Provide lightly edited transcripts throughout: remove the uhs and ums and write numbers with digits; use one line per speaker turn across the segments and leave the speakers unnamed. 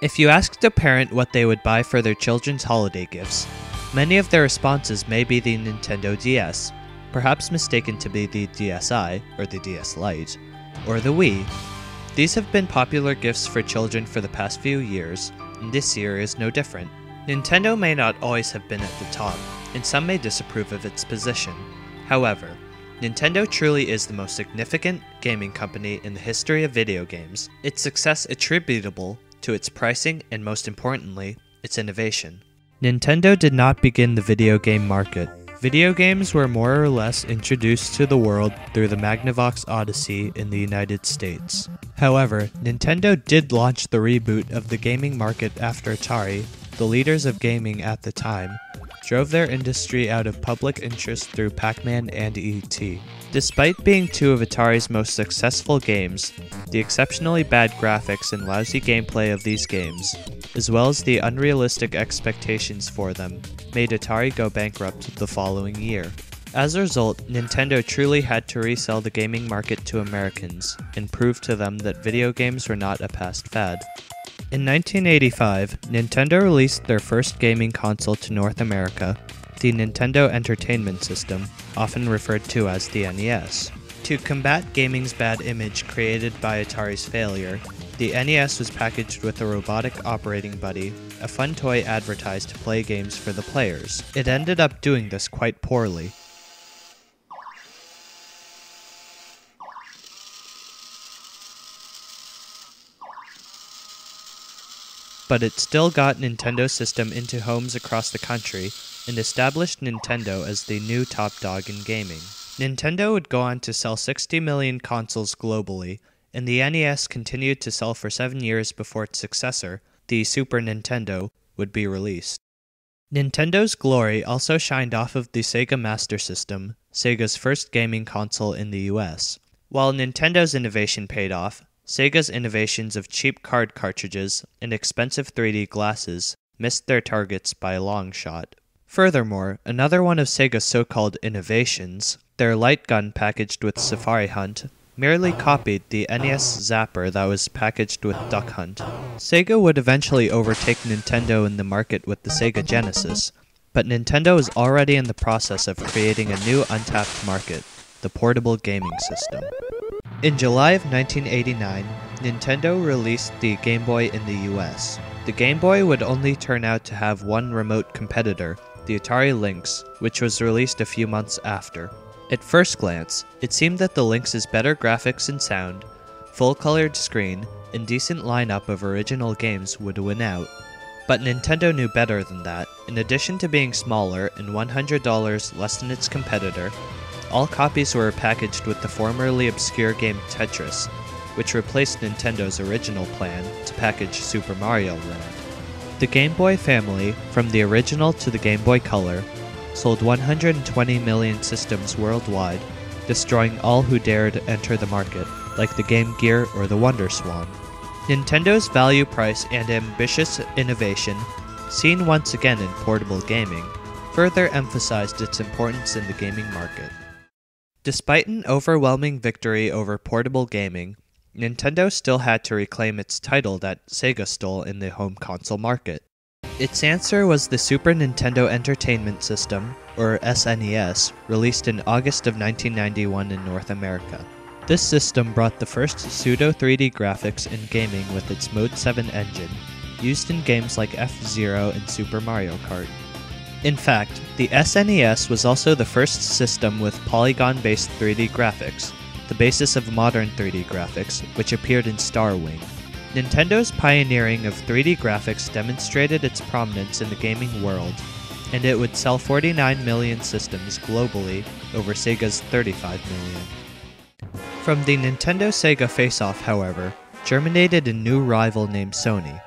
If you asked a parent what they would buy for their children's holiday gifts, many of their responses may be the Nintendo DS, perhaps mistaken to be the DSi, or the DS Lite, or the Wii. These have been popular gifts for children for the past few years, and this year is no different. Nintendo may not always have been at the top, and some may disapprove of its position. However, Nintendo truly is the most significant gaming company in the history of video games, its success attributable to its pricing and, most importantly, its innovation. Nintendo did not begin the video game market. Video games were more or less introduced to the world through the Magnavox Odyssey in the United States. However, Nintendo did launch the reboot of the gaming market after Atari, the leaders of gaming at the time, drove their industry out of public interest through Pac-Man and E.T. Despite being two of Atari's most successful games, the exceptionally bad graphics and lousy gameplay of these games, as well as the unrealistic expectations for them, made Atari go bankrupt the following year. As a result, Nintendo truly had to resell the gaming market to Americans and prove to them that video games were not a past fad. In 1985, Nintendo released their first gaming console to North America, the Nintendo Entertainment System, often referred to as the NES. To combat gaming's bad image created by Atari's failure, the NES was packaged with a robotic operating buddy, a fun toy advertised to play games for the players. It ended up doing this quite poorly. But it still got Nintendo's system into homes across the country and established Nintendo as the new top dog in gaming. Nintendo would go on to sell 60 million consoles globally, and the NES continued to sell for 7 years before its successor, the Super Nintendo, would be released. Nintendo's glory also shined off of the Sega Master System, Sega's first gaming console in the US. While Nintendo's innovation paid off, Sega's innovations of cheap card cartridges and expensive 3D glasses missed their targets by a long shot. Furthermore, another one of Sega's so-called innovations, their light gun packaged with Safari Hunt, merely copied the NES Zapper that was packaged with Duck Hunt. Sega would eventually overtake Nintendo in the market with the Sega Genesis, but Nintendo was already in the process of creating a new untapped market, the portable gaming system. In July of 1989, Nintendo released the Game Boy in the US. The Game Boy would only turn out to have one remote competitor, the Atari Lynx, which was released a few months after. At first glance, it seemed that the Lynx's better graphics and sound, full-colored screen, and decent lineup of original games would win out. But Nintendo knew better than that. In addition to being smaller and $100 less than its competitor, all copies were packaged with the formerly obscure game Tetris, which replaced Nintendo's original plan to package Super Mario Land. The Game Boy family, from the original to the Game Boy Color, sold 120 million systems worldwide, destroying all who dared enter the market, like the Game Gear or the Wonder Swan. Nintendo's value price and ambitious innovation, seen once again in portable gaming, further emphasized its importance in the gaming market. Despite an overwhelming victory over portable gaming, Nintendo still had to reclaim its title that Sega stole in the home console market. Its answer was the Super Nintendo Entertainment System, or SNES, released in August of 1991 in North America. This system brought the first pseudo-3D graphics in gaming with its Mode 7 engine, used in games like F-Zero and Super Mario Kart. In fact, the SNES was also the first system with polygon-based 3D graphics, the basis of modern 3D graphics, which appeared in Star Wing. Nintendo's pioneering of 3D graphics demonstrated its prominence in the gaming world, and it would sell 49 million systems globally over Sega's 35 million. From the Nintendo-Sega face-off, however, germinated a new rival named Sony.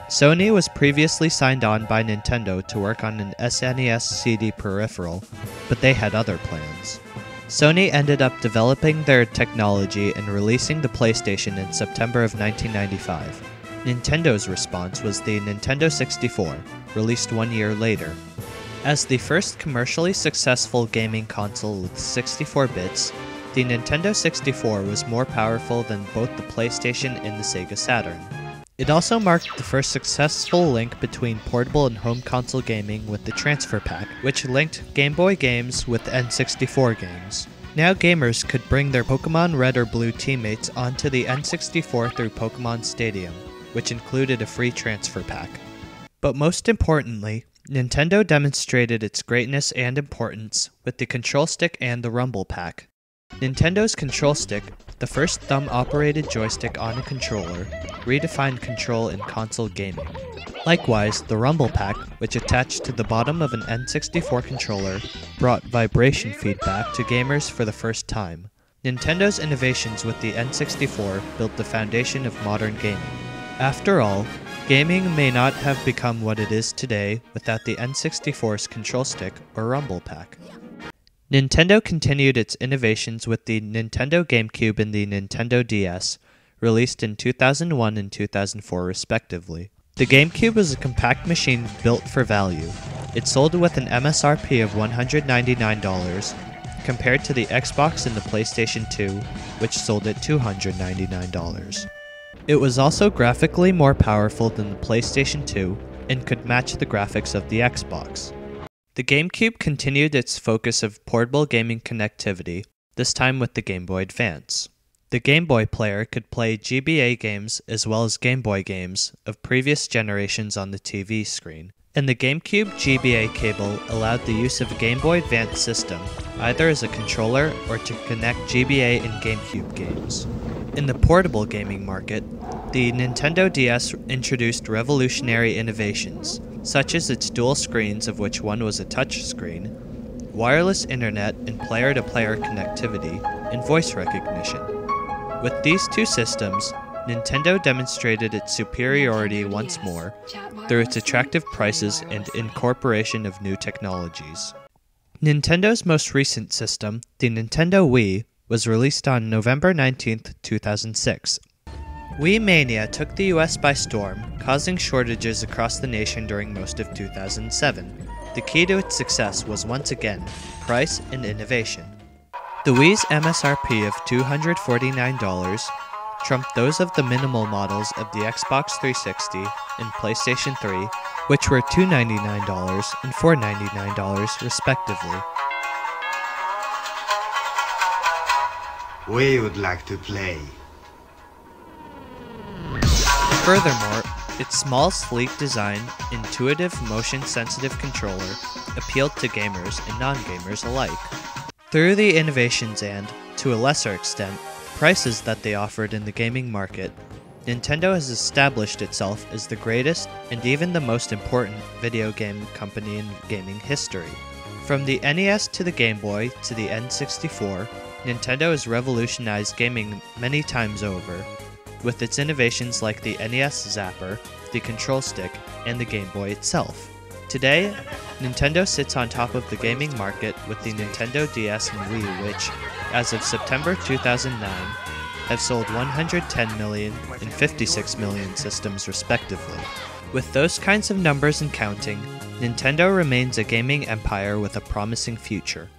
Sony was previously signed on by Nintendo to work on an SNES CD peripheral, but they had other plans. Sony ended up developing their technology and releasing the PlayStation in September of 1995. Nintendo's response was the Nintendo 64, released 1 year later. As the first commercially successful gaming console with 64 bits, the Nintendo 64 was more powerful than both the PlayStation and the Sega Saturn. It also marked the first successful link between portable and home console gaming with the Transfer Pack, which linked Game Boy games with N64 games. Now gamers could bring their Pokemon Red or Blue teammates onto the N64 through Pokemon Stadium, which included a free transfer pack. But most importantly, Nintendo demonstrated its greatness and importance with the Control Stick and the Rumble Pack. Nintendo's Control Stick, the first thumb-operated joystick on a controller, redefined control in console gaming. Likewise, the Rumble Pack, which attached to the bottom of an N64 controller, brought vibration feedback to gamers for the first time. Nintendo's innovations with the N64 built the foundation of modern gaming. After all, gaming may not have become what it is today without the N64's Control Stick or Rumble Pack. Nintendo continued its innovations with the Nintendo GameCube and the Nintendo DS, released in 2001 and 2004 respectively. The GameCube was a compact machine built for value. It sold with an MSRP of $199, compared to the Xbox and the PlayStation 2, which sold at $299. It was also graphically more powerful than the PlayStation 2 and could match the graphics of the Xbox. The GameCube continued its focus of portable gaming connectivity, this time with the Game Boy Advance. The Game Boy player could play GBA games as well as Game Boy games of previous generations on the TV screen, and the GameCube GBA cable allowed the use of a Game Boy Advance system, either as a controller or to connect GBA and GameCube games. In the portable gaming market, the Nintendo DS introduced revolutionary innovations, such as its dual screens, of which one was a touch screen, wireless internet and player-to-player connectivity, and voice recognition. With these two systems, Nintendo demonstrated its superiority once more through its attractive prices and incorporation of new technologies. Nintendo's most recent system, the Nintendo Wii, was released on November 19, 2006. Wii Mania took the US by storm, causing shortages across the nation during most of 2007. The key to its success was once again price and innovation. The Wii's MSRP of $249 trumped those of the minimal models of the Xbox 360 and PlayStation 3, which were $299 and $499 respectively.
We would like to play.
Furthermore, its small, sleek design, intuitive, motion-sensitive controller appealed to gamers and non-gamers alike. Through the innovations and, to a lesser extent, prices that they offered in the gaming market, Nintendo has established itself as the greatest and even the most important video game company in gaming history. From the NES to the Game Boy to the N64, Nintendo has revolutionized gaming many times over, with its innovations like the NES Zapper, the Control Stick, and the Game Boy itself. Today, Nintendo sits on top of the gaming market with the Nintendo DS and Wii, which, as of September 2009, have sold 110 million and 56 million systems respectively. With those kinds of numbers and counting, Nintendo remains a gaming empire with a promising future.